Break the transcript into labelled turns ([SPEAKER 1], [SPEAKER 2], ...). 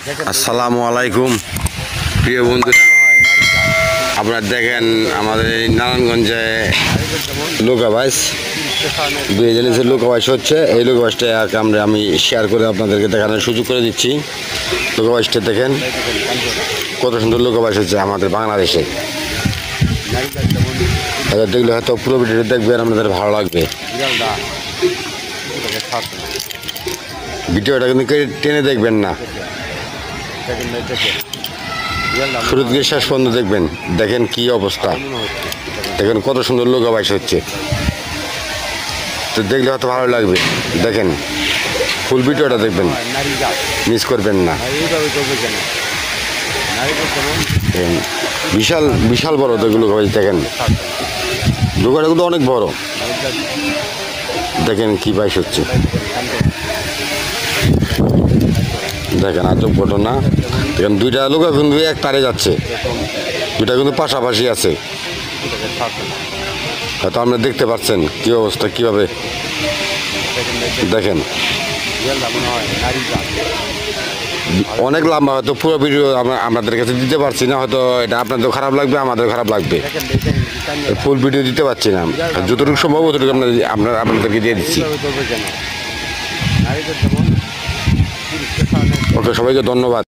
[SPEAKER 1] আসসালামু আলাইকুম প্রিয় বন্ধুরা, আপনারা দেখেন আমাদের এই নারায়ণগঞ্জে লোকাবাস দুই জিনিসের লোকাবাস হচ্ছে। এই লোকাবাসটা আমি শেয়ার করে আপনাদেরকে দেখানোর সুযোগ করে দিচ্ছি। লোকাবাসটা দেখেন কত সুন্দর লোকাবাস হচ্ছে আমাদের বাংলাদেশে। দেখলে হয়তো পুরো ভিডিওটা দেখবেন, আপনাদের ভালো লাগবে। ভিডিওটা কিন্তু টেনে দেখবেন না, শুরু থেকে শেষ পর্যন্ত দেখবেন। দেখেন কি অবস্থা, দেখেন কত সুন্দর লোকাবাস হচ্ছে। তো দেখলে হয়তো ভালো লাগবে। দেখেন ফুল ভিডিওটা দেখবেন, মিস করবেন না। বিশাল বিশাল বড় তো লোকাবাস। দেখেন লোকাটা কিন্তু অনেক বড়। দেখেন কি বাইশ হচ্ছে, দেখেন আজব ঘটনা। দেখেন দুইটা লোক কিন্তু এক তারে যাচ্ছে, দুইটা কিন্তু পাশাপাশি আছে। হয়তো আপনি দেখতে পাচ্ছেন কি অবস্থা, কিভাবে দেখেন। অনেক লম্বা, হয়তো পুরো ভিডিও আপনাদের কাছে দিতে পারছি না। হয়তো এটা আপনাদের খারাপ লাগবে, আমাদের খারাপ লাগবে। ফুল ভিডিও দিতে পারছি না, যতটুকু সম্ভব ততটুকু আপনাদেরকে দিয়ে দিচ্ছি। ওকে, সবাইকে ধন্যবাদ।